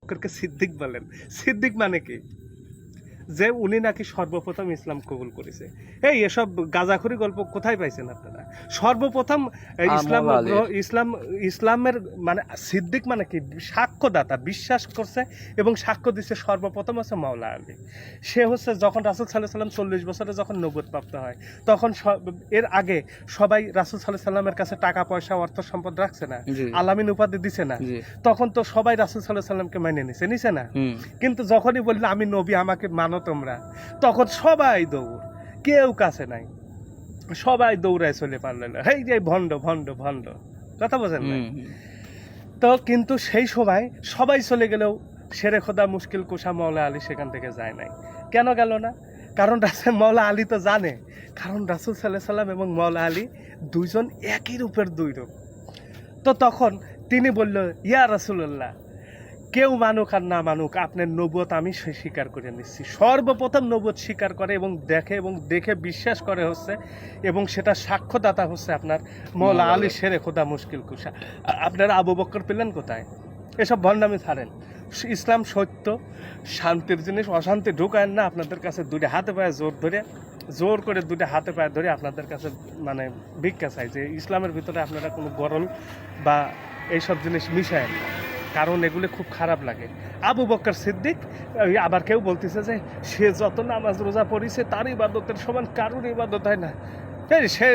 বকরকে সিদ্দিক বলেন। সিদ্দিক মানে কি? যে উনি নাকি সর্বপ্রথম ইসলাম কবুল করেছে। এসব গাঁজাখুরি গল্প কোথায় পাইছেন আপনারা? সর্বপ্রথম ইসলাম মৌলা আলীর ইসলাম ইসলামের মানে সিদ্দিক মানে কি? সাক্ষ্যদাতা, বিশ্বাস করছে এবং সাক্ষ্য দিচ্ছে সর্বপ্রথম হচ্ছে মাওলা আলী। সে হচ্ছে যখন রাসূল সাল্লাল্লাহু আলাইহি সাল্লাম 40 বছরে যখন নবুয়ত প্রাপ্ত হয়, তখন এর আগে সবাই রাসূল সাল্লাল্লাহু আলাইহি সাল্লামের কাছে টাকা পয়সা অর্থ সম্পদ রাখছে না, জি আলামিন উপাধি দিছে না। জি তখন তো সবাই রাসূল সাল্লাল্লাহু আলাইহি সাল্লামকে মেনে নিছে না। কিন্তু যখনই বললো আমি নবী, আমাকে মানো তোমরা, তখন সবাই দৌড়, কেউ কাছে নাই, সবাই দৌড়ায় চলে পারলেন। এই যে ভণ্ড ভণ্ড ভণ্ড, কথা বোঝেন না? তো কিন্তু সেই সময় সবাই চলে গেলেও শেরে খোদা মুশকিল কুশা মাওলা আলী সেখান থেকে যায় নাই। কেন গেল না? কারণ মাওলা আলী তো জানে, কারণ রাসূল সাল্লাল্লাহু আলাইহি সাল্লাম এবং মাওলা আলী দুইজন একই রূপের দুই রূপ। তো তখন তিনি বলল, ইয়া রাসূলুল্লাহ, কেউ মানুক আর না মানুক, আপনার নবুয়ত আমি স্বীকার করে নিচ্ছি। সর্বপ্রথম নবুয়ত স্বীকার করে এবং দেখে বিশ্বাস করে হচ্ছে, এবং সেটা সাক্ষ্যদাতা হচ্ছে আপনার মাওলা আলী শেরে খোদা মুশকিল কুশা। আপনারা আবু বকর পেলেন কোথায়? এসব ভণ্ডামি ছাড়েন। ইসলাম সত্য, শান্তির জিনিস, অশান্তি ঢুকায়েন না। আপনাদের কাছে দুটো হাতে পায়ে জোর করে দুটো হাতে পায়ে ধরে আপনাদের কাছে মানে ভিক্ষা চাই যে ইসলামের ভিতরে আপনারা কোনো গরল বা এইসব জিনিস মিশায়েন না, কারণ এগুলো খুব খারাপ লাগে। আবু বকর সিদ্দিক, আবার কেউ বলতেছে যে সে যত নামাজ রোজা পড়িছে তার ইবাদতের সমান কারোর ইবাদত হয় না। সে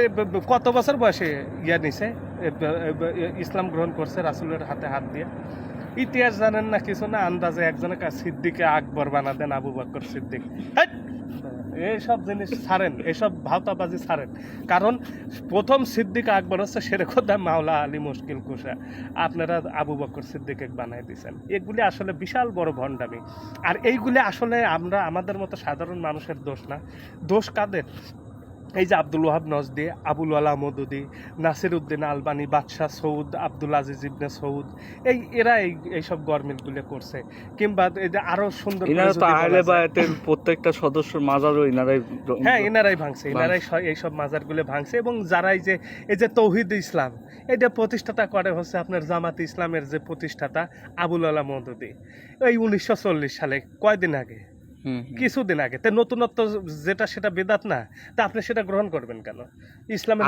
কত বছর বয়সে নিছে, ইসলাম গ্রহণ করছে রাসূলের হাতে হাত দিয়ে। ইতিহাস জানেন না কিছু না, আন্দাজে একজনের কাছে সিদ্দিকে আকবর বানা দেন আবু বকর সিদ্দিক। এইসব জিনিস ছাড়েন, এইসব ভাওতাবাজি ছাড়েন, কারণ প্রথম সিদ্দিক আকবর হচ্ছে শেরে খোদা মাওলা আলী মুশকিল কুশা। আপনারা আবু বকর সিদ্দিক বানাই দিয়েছেন। এগুলি আসলে বিশাল বড় ভণ্ডামি। আর এইগুলি আসলে আমাদের মতো সাধারণ মানুষের দোষ না। দোষ কাদের? এই যে আব্দুল ওয়াহাব নজদি, আবুল আলা মদুদি, নাসির উদ্দিন আলবানি, বাদশাহ সৌদ, আব্দুল আজিজ ইবনে সৌদ, এরা এইসব গরমিলগুলো করছে। কিংবা এই যে আরো সুন্দর প্রত্যেকটা সদস্যর মাজারও এনারাই ভাঙছে, এইসব মাজারগুলো ভাঙছে। এবং যারাই যে এই যে তৌহিদ ইসলাম, এটা প্রতিষ্ঠাতা করে হচ্ছে আপনার জামাত ইসলামের যে প্রতিষ্ঠাতা আবুল আলা মদুদি, এই 1940 সালে, কয়দিন আগে, কিছুদিন আগে। তো নতুনত্ব যেটা সেটা বেদাত না, তা আপনি সেটা গ্রহণ করবেন কেন? ইসলামের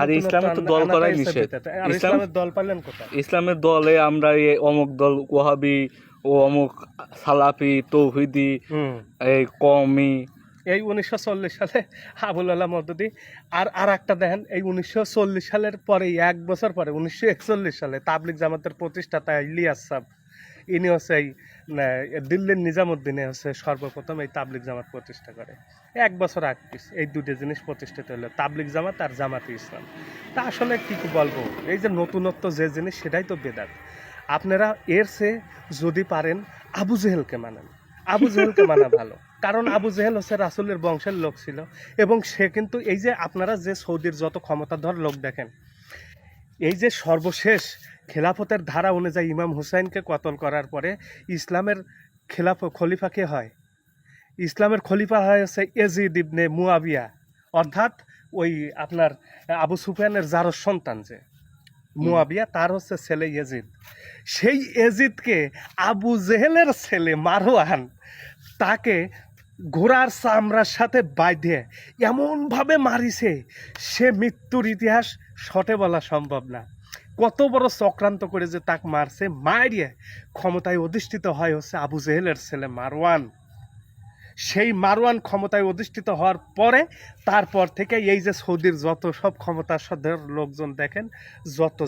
দল করাই নিষেধ। ইসলামের দল পাইলেন কোথায়? ইসলামের দলে আমরা অমুক দল ওয়াহাবি ও অমুক সালাফি তৌহিদি এই কওমি, এই 1940 সালে আবুল আলা মদুদি। আর একটা দেখেন, এই 1940 সালের পরে, এক বছর পরে 1941 সালে তাবলিগ জামাতের প্রতিষ্ঠাতা ইলিয়াস সাহেব, ইনি হচ্ছে এই দিল্লির নিজামুদ্দিনে হচ্ছে সর্বপ্রথম এই তাবলিগ জামাত প্রতিষ্ঠা করে। এক বছর আগ এই দুটো জিনিস প্রতিষ্ঠিত হলো, তাবলিগ জামাত আর জামাতে ইসলাম। তা আসলে কি বলবো, এই যে নতুনত্ব যে জিনিস সেটাই তো বেদাত। আপনারা এর চেয়ে যদি পারেন আবু জেহেলকে মানেন। আবু জেহেলকে মানা ভালো, কারণ আবু জেহেল হচ্ছে রাসূলের বংশের লোক ছিল, এবং সে কিন্তু এই যে আপনারা যে সৌদির যত ক্ষমতাধর লোক দেখেন, এই যে সর্বশেষ খেলাফতের ধারা অনুযায়ী ইমাম হুসাইনকে কতল করার পরে ইসলামের খলিফা কে হয়? ইসলামের খলিফা হয় হচ্ছে ইয়াজিদ ইবনে মুয়াবিয়া, অর্থাৎ ওই আপনার আবু সুফিয়ানের জারজ সন্তান যে মুয়াবিয়া, তার হচ্ছে ছেলে ইয়াজিদ। সেই ইয়াজিদকে আবু জেহেলের ছেলে মারওয়ান তাকে ঘোড়ার চামড়ার সাথে বাইধে এমনভাবে মারিছে, সে মৃত্যুর ইতিহাস শটে বলা সম্ভব না। কত বড় চক্রান্ত করে যে তাকে মারছে, মারিয়ে ক্ষমতায় অধিষ্ঠিত হয় হচ্ছে আবু জেহেলের ছেলে মারওয়ান। সেই মারওয়ান ক্ষমতায় অধিষ্ঠিত হওয়ার পরে তারপর থেকে এই যে সৌদির যত সব ক্ষমতার লোকজন দেখেন,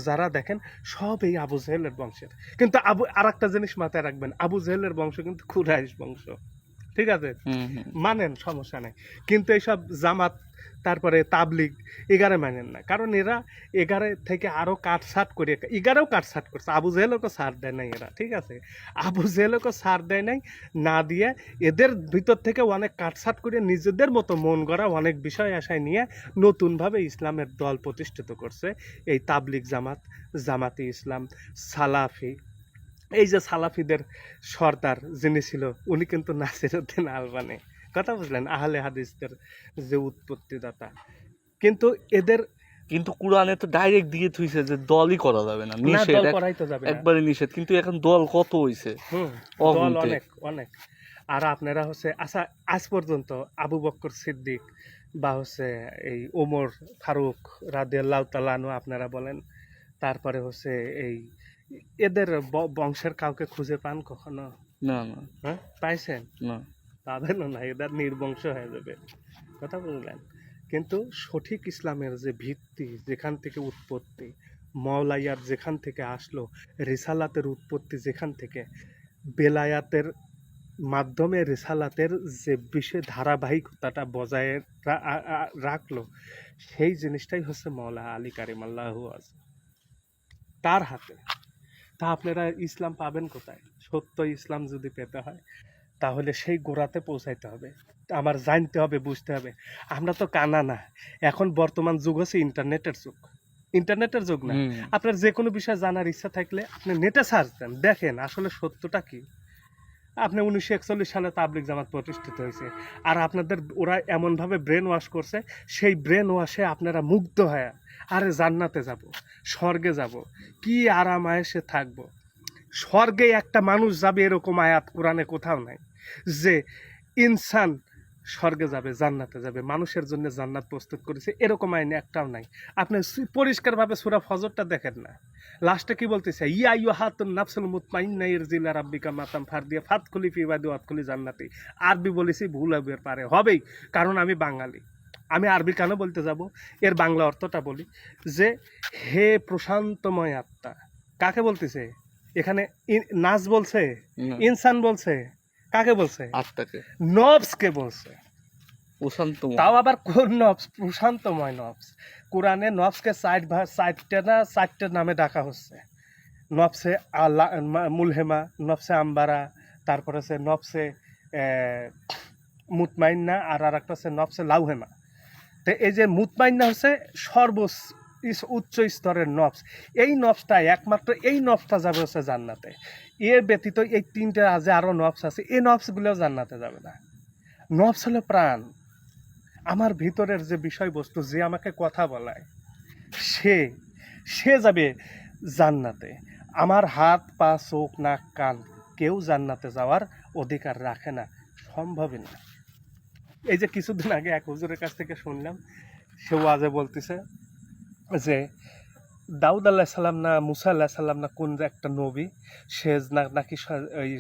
যারা দেখেন, সব এই আবু জেহেলের বংশের। কিন্তু আর একটা জিনিস মাথায় রাখবেন, আবু জেহেলের বংশ কিন্তু কুরাইশ বংশ, ঠিক আছে? মানেন, সমস্যা নেই। কিন্তু এইসব জামাত, তারপরে তাবলিগ, এগারে মানেন না, কারণ এরা এগারে থেকে আরো কাটছাট করে, এগারেও কাটছাট করছে। আবু জেহেলকে ছাড় দেয় নাই এরা, ঠিক আছে? আবু জেহেলকে ছাড় দেয় নাই, না দিয়ে এদের ভিতর থেকে অনেক কাটছাট করে নিজেদের মতো মন গড়া অনেক বিষয় আশায় নিয়ে নতুনভাবে ইসলামের দল প্রতিষ্ঠিত করছে। এই তাবলিগ জামাত, জামাতে ইসলাম, সালাফি। এই যে সালাফিদের সর্দার যিনি ছিল, উনি কিন্তু নাসির উদ্দিন আলবানি, কথা বুঝলেন? আহলে হাদিসদের যে উৎপত্তিদাতা। কিন্তু এদের কিন্তু কোরআনে তো ডাইরেক্ট দিয়ে থুইছে যে দলই করা যাবে না, না, নিষেধ, দল করাই তো যাবে না। একবারে নিষেধ। কিন্তু এখন দল কত হইছে, দল অগুনতে। অনেক অনেক। আর আপনারা হচ্ছে আচ্ছা, আজ পর্যন্ত আবু বকর সিদ্দিক বা হচ্ছে এই ওমর ফারুক রাদিয়াল্লাহু তাআলা আনহু আপনারা বলেন, তারপরে হচ্ছে এই এদের বংশের কাউকে খুঁজে পান কখনো? না না হ্যাঁ, পাইছেন? না। পাবেনও না, এদের নির্বংশ হয়ে যাবে। কথা বুঝলেন? কিন্তু সঠিক ইসলামের যে ভিত্তি, যেখান থেকে উৎপত্তি, মওলাইয়ার যেখান থেকে আসলো, রিসালাতের উৎপত্তি যেখান থেকে, বেলায়াতের মাধ্যমে রিসালাতের যে বিশেষ ধারাবাহিকতাটা বজায় রাখলো, সেই জিনিসটাই হচ্ছে মওলা আলী কারিমাল্লাহু আজ তার হাতে। তা আপনারা ইসলাম পাবেন কোথায়? সত্য ইসলাম যদি পেতে হয় তাহলে সেই গোড়াতে পৌঁছাইতে হবে, আমার জানতে হবে, বুঝতে হবে। আমরা তো কানা না, এখন বর্তমান যুগ হচ্ছে ইন্টারনেটের যুগ। ইন্টারনেটের যুগ না, হুম। আপনার যে কোনো বিষয় জানার ইচ্ছা থাকলে আপনি নেটে সার্চ দেন, দেখেন আসলে সত্যটা কি। আপনি 1941 সালে তাবলিগ জামাত প্রতিষ্ঠিত হয়েছে, আর আপনাদের ওরা এমনভাবে ব্রেন ওয়াশ করছে, সেই ব্রেন ওয়াশে আপনারা মুগ্ধ হয়ে আরে জান্নাতে যাব, স্বর্গে যাব, কি আরাম আয়েশে থাকবো। স্বর্গে একটা মানুষ যাবে এরকম আয়াত কোরআনে কোথাও নাই যে ইনসান স্বর্গে যাবে, জান্নাতে যাবে, মানুষের জন্য জান্নাত প্রস্তুত করেছে, এরকম আইন একটাও নাই। আপনি পরিষ্কারভাবে সূরা ফজরটা দেখেন না, লাস্টে কি বলতেছে, ইয়া আইয়ুহাতুন নাফসুল মুতমাইন্না ইরজিলা রাব্বিকা মাতাম ফারদিয়া ফাদখুলি ফি ইবাদি ওয়াদখুলি জান্নাতি। আরবি বলেছি, ভুল হবে পারে, হবেই, কারণ আমি বাঙালি। আমি আরবি কেন বলতে যাব, এর বাংলা অর্থটা বলি, যে হে প্রশান্তময় আত্মা, কাকে বলতেছে এখানে? নাস বলছে, না। ইনসান বলছে, কাকে বলছে? আত্মাকে নফসকে বলছে। প্রশান্ত তাও আবার কোন নফস? প্রশান্তময় নফস। কোরআনে নফসকে চারটে নামে ডাকা হচ্ছে। নফসে মুলহেমা, নফসে আম্বারা, তারপরে হচ্ছে নফসে মুতমাইন্না, আর একটা হচ্ছে নফসে লাউহেমা। তো এই যে মুতমাইন্না হচ্ছে উচ্চ স্তরের নফস। এই নফসটা একমাত্র, এই নফসটা যাবে হচ্ছে জান্নাতে। এর ব্যতীত এই তিনটে যে আরো নফস আছে, এই নফসগুলোও জান্নাতে যাবে না। নফস হলো প্রাণ, আমার ভিতরের যে বিষয়বস্তু, যে আমাকে কথা বলায়, সে সে যাবে জান্নাতে। আমার হাত পা চোখ নাক কান কেউ জান্নাতে যাওয়ার অধিকার রাখে না, সম্ভবই না। এই যে কিছুদিন আগে এক হুজুরের কাছ থেকে শুনলাম, সে ওয়াজে বলতেছে যে দাউদ আল্লাহ সাল্লাম না মুসা আল্লাহ সাল্লাম না কোন একটা নবী, সে নাকি ওই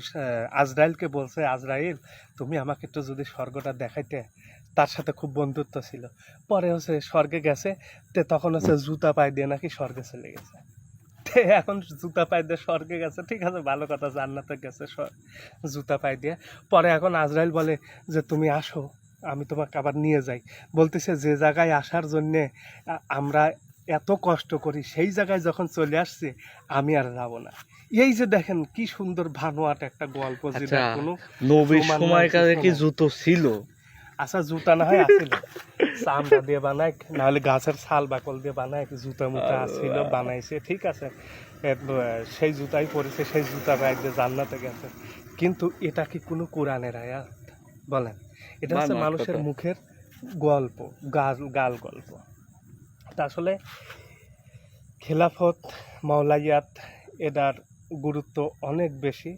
আজরাইলকে বলছে, আজরাইল তুমি আমাকে একটু যদি স্বর্গটা দেখাইতে, তার সাথে খুব বন্ধুত্ব ছিল। পরে হচ্ছে স্বর্গে গেছে, তখন হচ্ছে জুতা পায়ে দিয়ে নাকি স্বর্গে চলে গেছে। এখন জুতা পায়ে দিয়ে স্বর্গে গেছে, ঠিক আছে, ভালো কথা, জান্নাতে গেছে জুতা পায়ে দিয়ে। পরে এখন আজরাইল বলে যে তুমি আসো, আমি তোমাকে আবার নিয়ে যাই। বলতেছে যে জায়গায় আসার জন্যে আমরা এত কষ্ট করি, সেই জায়গায় যখন চলে আসছে আমি আর যাবো না। এই যে দেখেন কি সুন্দর ভানুয়াট একটা গল্প, যেটা আচ্ছা, কোনো নবীর প্রমাণ নাই, সময়কালে কিছু কি নাই। জুতো ছিল? আচ্ছা, জুতা না হয় আসছিল, চামড়া দিয়ে বানায়, নাহলে গাছের ছাল বাকল দিয়ে বানায়, জুতা মুতা আসছিল, বানাইছে, ঠিক আছে, সেই জুতাই পরেছে, সেই জুতা পায়ে দিয়ে জান্নাতে গেছে। কিন্তু এটা কি কোনো কোরআনের আয়াত? বলেন, এটা হচ্ছে বানোয়াট মানুষের কথা। মুখের গল্প, গাল গল্প। তা আসলে খেলাফত, মাওলাইয়াত, এটার গুরুত্ব অনেক বেশি।